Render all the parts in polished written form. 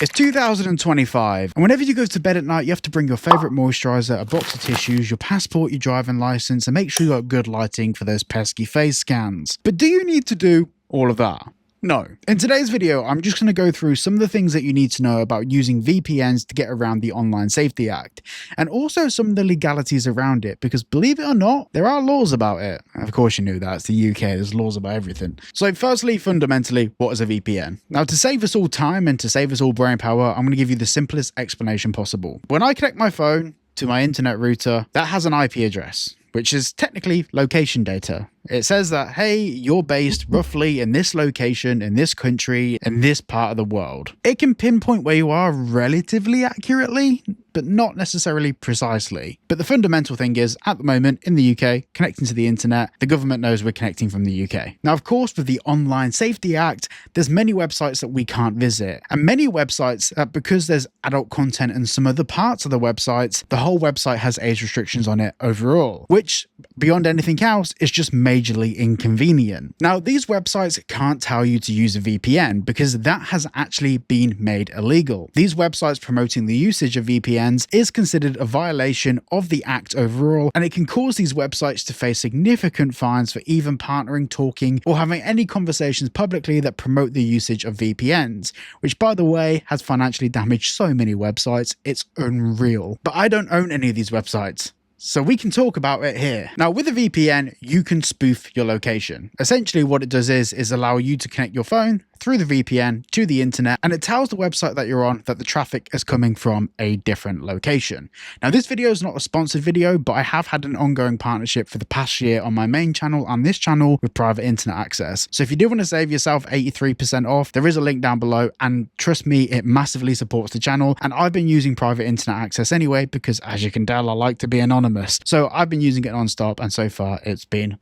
It's 2025, and whenever you go to bed at night, you have to bring your favourite moisturiser, a box of tissues, your passport, your driving licence, and make sure you got good lighting for those pesky face scans. But do you need to do all of that? No. In today's video, I'm just going to go through some of the things that you need to know about using VPNs to get around the Online Safety Act, and also some of the legalities around it, because believe it or not, there are laws about it. Of course you knew that, it's the UK, there's laws about everything. So firstly, fundamentally, what is a VPN? Now, to save us all time and to save us all brain power, I'm going to give you the simplest explanation possible. When I connect my phone to my internet router, that has an IP address, which is technically location data. It says that, hey, you're based roughly in this location, in this country, in this part of the world. It can pinpoint where you are relatively accurately, but not necessarily precisely. But the fundamental thing is, at the moment, in the UK, connecting to the internet, the government knows we're connecting from the UK. Now, of course, with the Online Safety Act, there's many websites that we can't visit. And many websites, because there's adult content and some other parts of the websites, the whole website has age restrictions on it overall, which, beyond anything else, is just majorly inconvenient. Now, these websites can't tell you to use a VPN because that has actually been made illegal. These websites promoting the usage of VPNs is considered a violation of the Act overall, and it can cause these websites to face significant fines for even partnering, talking, or having any conversations publicly that promote the usage of VPNs, which, by the way, has financially damaged so many websites, it's unreal. But I don't own any of these websites, so we can talk about it here. Now, with a VPN, you can spoof your location. Essentially, what it does is allow you to connect your phone through the VPN to the internet, and it tells the website that you're on that the traffic is coming from a different location. Now, this video is not a sponsored video, but I have had an ongoing partnership for the past year on my main channel and this channel with private internet access. So if you do want to save yourself 83% off, there is a link down below, and trust me, it massively supports the channel. And I've been using private internet access anyway, because as you can tell, I like to be anonymous. So I've been using it non-stop, and so far it's been.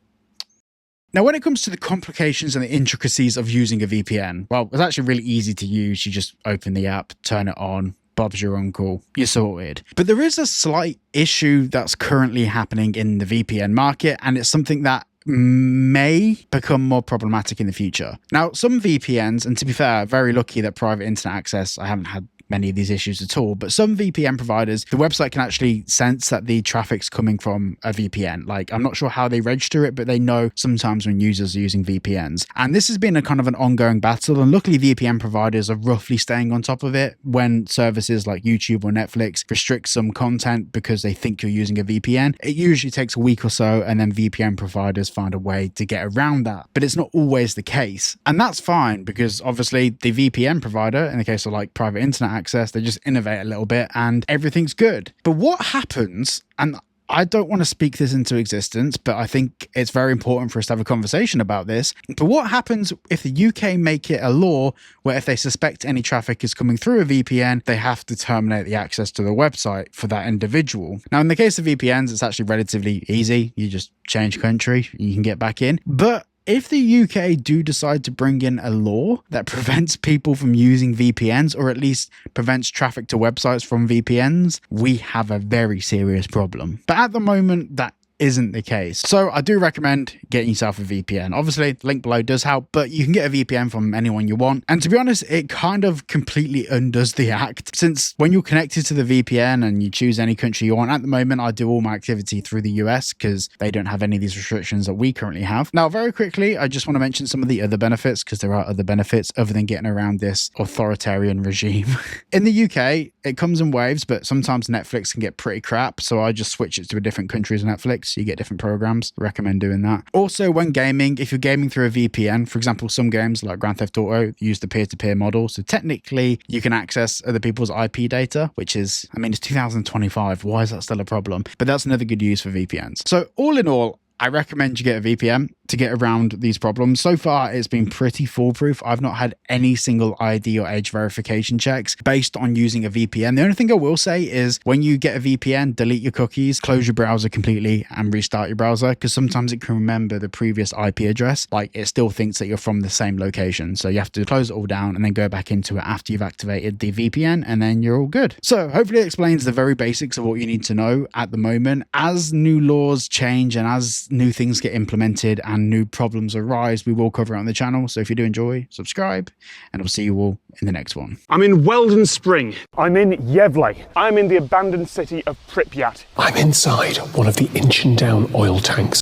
Now, when it comes to the complications and the intricacies of using a VPN, well, it's actually really easy to use. You just open the app, turn it on, Bob's your uncle, you're sorted. But there is a slight issue that's currently happening in the VPN market, and it's something that may become more problematic in the future. Now, some VPNs, and to be fair, very lucky that private internet access, I haven't had many of these issues at all, but some VPN providers, the website can actually sense that the traffic's coming from a VPN. Like, I'm not sure how they register it, but they know sometimes when users are using VPNs. And this has been a kind of an ongoing battle, and luckily VPN providers are roughly staying on top of it when services like YouTube or Netflix restrict some content because they think you're using a VPN. It usually takes a week or so, and then VPN providers find a way to get around that. But it's not always the case. And that's fine, because obviously the VPN provider, in the case of like private internet access, they just innovate a little bit and everything's good. But what happens, and I don't want to speak this into existence, but I think it's very important for us to have a conversation about this. But what happens if the UK make it a law where if they suspect any traffic is coming through a VPN, they have to terminate the access to the website for that individual? Now, in the case of VPNs, it's actually relatively easy. You just change country, you can get back in. But if the UK do decide to bring in a law that prevents people from using VPNs, or at least prevents traffic to websites from VPNs, we have a very serious problem. But at the moment, that isn't the case. So I do recommend getting yourself a VPN. Obviously, the link below does help, but you can get a VPN from anyone you want. And to be honest, it kind of completely undoes the act, since when you're connected to the VPN and you choose any country you want, at the moment, I do all my activity through the US because they don't have any of these restrictions that we currently have. Now, very quickly, I just want to mention some of the other benefits, because there are other benefits other than getting around this authoritarian regime. In the UK, it comes in waves, but sometimes Netflix can get pretty crap, so I just switch it to a different country's Netflix. So you get different programs. Recommend doing that. Also, when gaming, if you're gaming through a VPN, for example, some games like Grand Theft Auto use the peer-to-peer model. So technically, you can access other people's IP data, which is, I mean, it's 2025. Why is that still a problem? But that's another good use for VPNs. So all in all, I recommend you get a VPN to get around these problems. So far, it's been pretty foolproof. I've not had any single ID or age verification checks based on using a VPN. The only thing I will say is when you get a VPN, delete your cookies, close your browser completely and restart your browser, because sometimes it can remember the previous IP address. Like, it still thinks that you're from the same location. So you have to close it all down and then go back into it after you've activated the VPN, and then you're all good. So hopefully it explains the very basics of what you need to know at the moment. As new laws change and as new things get implemented and and new problems arise, we will cover it on the channel. So if you do enjoy, subscribe, and I'll see you all in the next one. I'm in Weldon Spring. I'm in Yevle. I'm in the abandoned city of Pripyat. I'm inside one of the Inchin Down oil tanks.